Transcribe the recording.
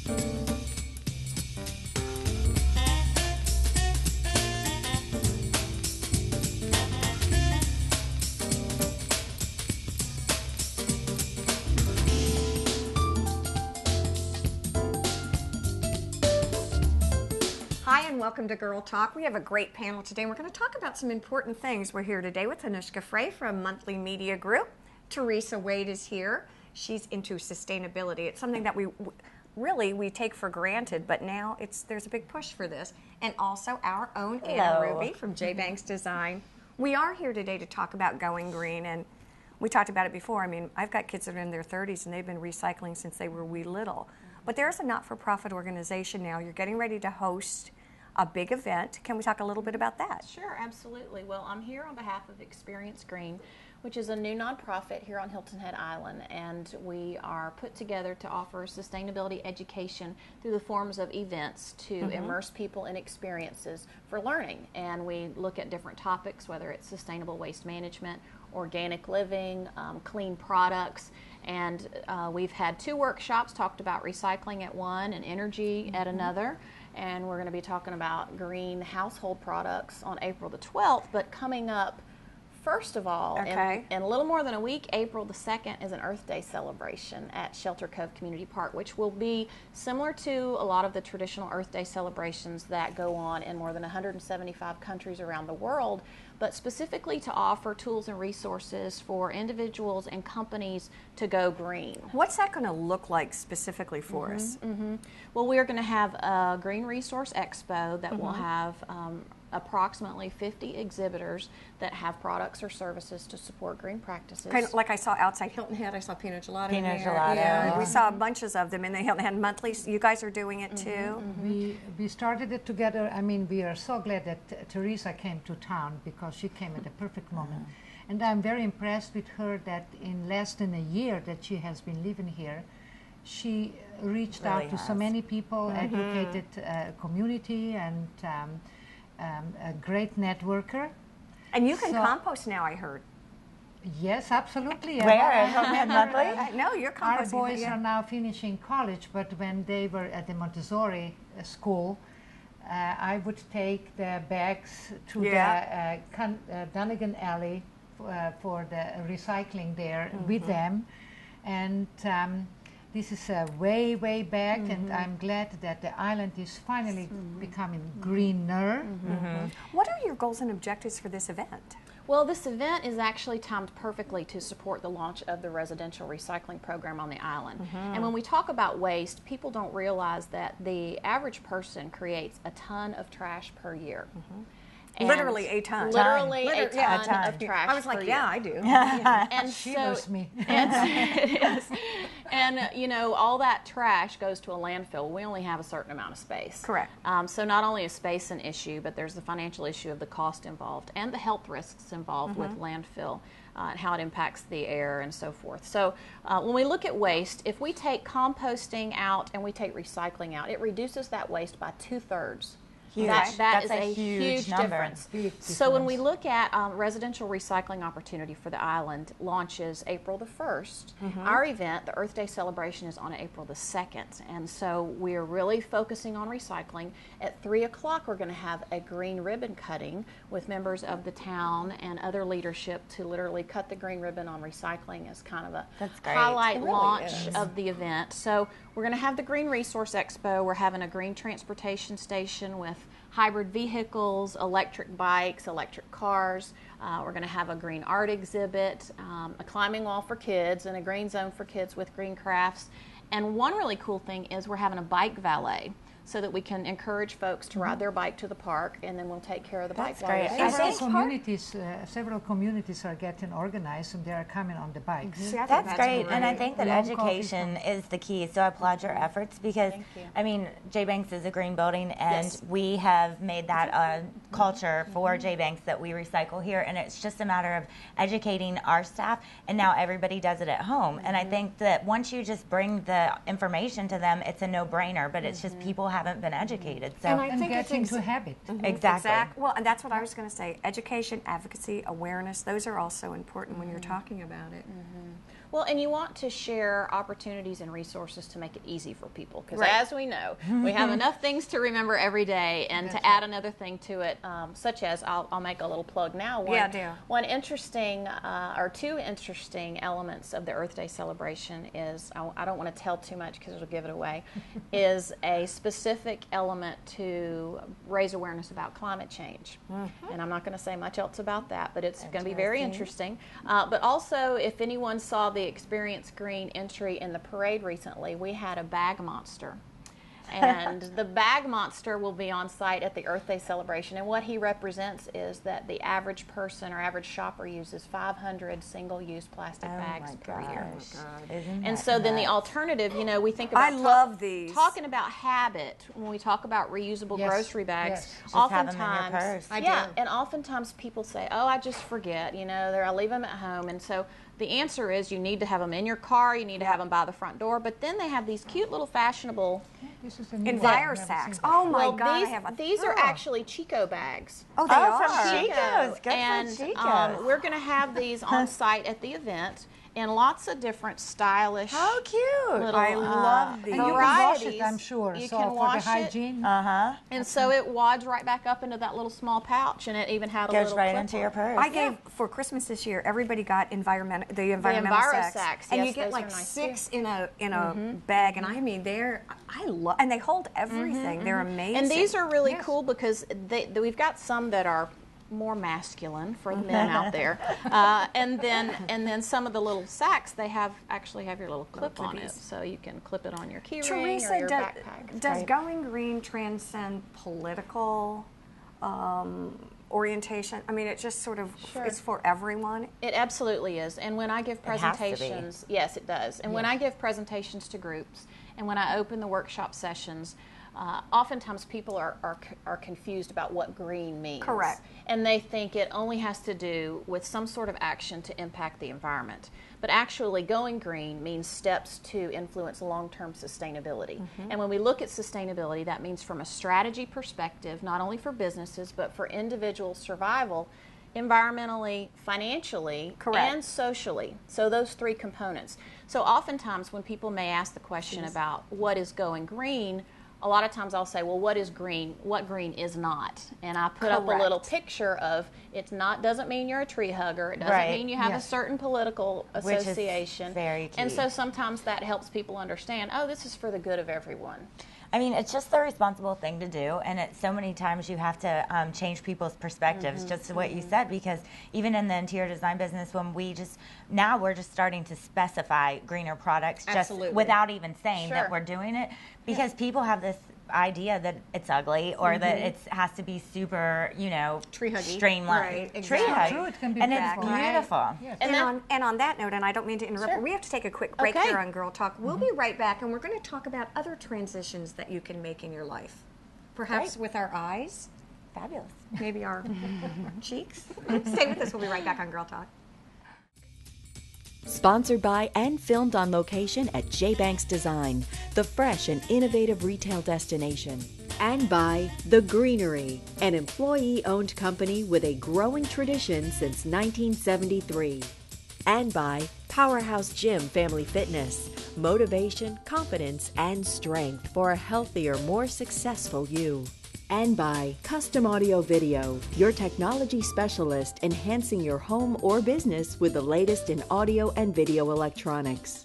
Hi and welcome to Girl Talk. We have a great panel today and we're going to talk about some important things. We're here today with Anushka Frey from Monthly Media Group. Teresa Wade is here. She's into sustainability. It's something that we take for granted, but now there's a big push for this. And also our own Anna Ruby from J. Banks Design. We are here today to talk about going green, and we talked about it before. I mean, I've got kids that are in their 30s and they've been recycling since they were wee little. But there's a not-for-profit organization now. You're getting ready to host a big event. Can we talk a little bit about that? Sure, absolutely. Well, I'm here on behalf of Experience Green, which is a new nonprofit here on Hilton Head Island, and we are put together to offer sustainability education through the forms of events to immerse people in experiences for learning. And we look at different topics, whether it's sustainable waste management, organic living, clean products, and we've had 2 workshops, talked about recycling at one and energy at another. And we're going to be talking about green household products on April the 12th. But coming up, first of all, in a little more than a week, April the 2nd is an Earth Day celebration at Shelter Cove Community Park, which will be similar to a lot of the traditional Earth Day celebrations that go on in more than 175 countries around the world, but specifically to offer tools and resources for individuals and companies to go green. What's that going to look like specifically for us? Well, we're going to have a Green Resource Expo that will have approximately 50 exhibitors that have products or services to support green practices. Kind of like I saw outside Hilton Head, I saw Pinot Gelato. Pinot Gelato. Yeah, we saw bunches of them in the Hilton Head monthly. You guys are doing it too? We started it together. I mean, we are so glad that Teresa came to town because she came at the perfect moment. And I'm very impressed with her that in less than a year that she has been living here, she reached out to so many people, educated community, and a great networker. And you can compost now, I heard. Yes, absolutely. Where? Hilton Head Monthly? No, you're Our composting. boys are now finishing college, but when they were at the Montessori school, I would take the bags to the Dunnigan Alley for the recycling there with them. And this is way, way back, and I'm glad that the island is finally becoming greener. What are your goals and objectives for this event? Well, this event is actually timed perfectly to support the launch of the residential recycling program on the island. And when we talk about waste, people don't realize that the average person creates a ton of trash per year. Literally a ton. Literally a ton of trash. I was like, yeah, I do. And She so was me. it is. And you know, all that trash goes to a landfill. We only have a certain amount of space. Correct. So not only is space an issue, but there's the financial issue of the cost involved and the health risks involved with landfill and how it impacts the air and so forth. So when we look at waste, if we take composting out and we take recycling out, it reduces that waste by 2/3. That is a huge difference. So when we look at residential recycling opportunity for the island launches April the 1st, our event, the Earth Day celebration, is on April the 2nd. And so we're really focusing on recycling. At 3 o'clock, we're going to have a green ribbon cutting with members of the town and other leadership to literally cut the green ribbon on recycling as kind of a highlight launch of the event. So we're going to have the Green Resource Expo. We're having a green transportation station with hybrid vehicles, electric bikes, electric cars. We're going to have a green art exhibit, a climbing wall for kids, and a green zone for kids with green crafts. And one really cool thing is we're having a bike valet, so that we can encourage folks to ride their bike to the park, and then we'll take care of the bike. Several communities are getting organized, and they are coming on the bikes. That's great, and I think that education is the key, so I applaud your efforts, because, I mean, J. Banks is a green building, and we have made that a culture for J. Banks that we recycle here, and it's just a matter of educating our staff, and now everybody does it at home. And I think that once you just bring the information to them, it's a no-brainer, but it's just people haven't been educated. So and I think get into habit. Exactly. Well, and that's what I was going to say. Education, advocacy, awareness, those are also important when you're talking about it. Well, and you want to share opportunities and resources to make it easy for people, because Right. as we know, we have enough things to remember every day, and to add another thing to it, such as, I'll make a little plug now. One interesting, or two interesting elements of the Earth Day celebration is, I don't want to tell too much because it'll give it away, is a specific element to raise awareness about climate change. And I'm not going to say much else about that, but it's going to be very interesting. But also, if anyone saw the Experience Green entry in the parade recently, we had a bag monster. And the bag monster will be on site at the Earth Day celebration. And what he represents is that the average person or average shopper uses 500 single-use plastic bags per year. And so then the alternative, you know, we think about I love these. Talking about habit when we talk about reusable grocery bags. Just have them in your purse. I do. And oftentimes people say, "Oh, I just forget. You know, I leave them at home." And so the answer is you need to have them in your car, you need to have them by the front door, but then they have these cute little fashionable Envirosacks. Oh my God! These are actually Chico bags. Oh, they are from Chico's. Good And for Chico's. we're going to have these on site at the event in lots of different stylish. How cute! Little, I love these. And you can wash varieties. it, I'm sure. You so can for wash the hygiene. And so it wads right back up into that little small pouch, and it even had a Goes little right clip into on your it. purse. I gave for Christmas this year. Everybody got the environmental Envirosacks, and yes, you get those like are nice, 6 in a bag, and I mean I love, and they hold everything. They're amazing. And these are really cool because we've got some that are more masculine for the men out there, and then some of the little sacks they actually have your little clip on it, so you can clip it on your key ring or your backpack. Does going green transcend political orientation? I mean, it just sort of it's for everyone. It absolutely is. And when I give presentations, yes, it does. And when I give presentations to groups, and when I open the workshop sessions, oftentimes people are confused about what green means. Correct. And they think it only has to do with some sort of action to impact the environment. But actually, going green means steps to influence long-term sustainability. And when we look at sustainability, that means from a strategy perspective, not only for businesses, but for individual survival, environmentally, financially, and socially. So those three components. So oftentimes when people may ask the question about what is going green, a lot of times I'll say, well, what is green? What green is not? And I put up a little picture of it's not, doesn't mean you're a tree hugger. It doesn't mean you have a certain political association. Which is very key. And so sometimes that helps people understand, oh, this is for the good of everyone. I mean, it's just the responsible thing to do, and so many times you have to change people's perspectives, just what you said, because even in the interior design business, when now we're just starting to specify greener products just without even saying that we're doing it, because people have this idea that it's ugly or that it has to be super, tree huggy, streamlined, exactly. tree huggy, True, it can be and it's beautiful. Yes. And on that note, and I don't mean to interrupt, but we have to take a quick break here on Girl Talk. We'll be right back, and we're going to talk about other transitions that you can make in your life, perhaps with our eyes, Fabulous. maybe our cheeks. Stay with us. We'll be right back on Girl Talk. Sponsored by and filmed on location at J. Banks Design, the fresh and innovative retail destination. And by The Greenery, an employee-owned company with a growing tradition since 1973. And by Powerhouse Gym Family Fitness, motivation, confidence, and strength for a healthier, more successful you. And by Custom Audio Video, your technology specialist enhancing your home or business with the latest in audio and video electronics.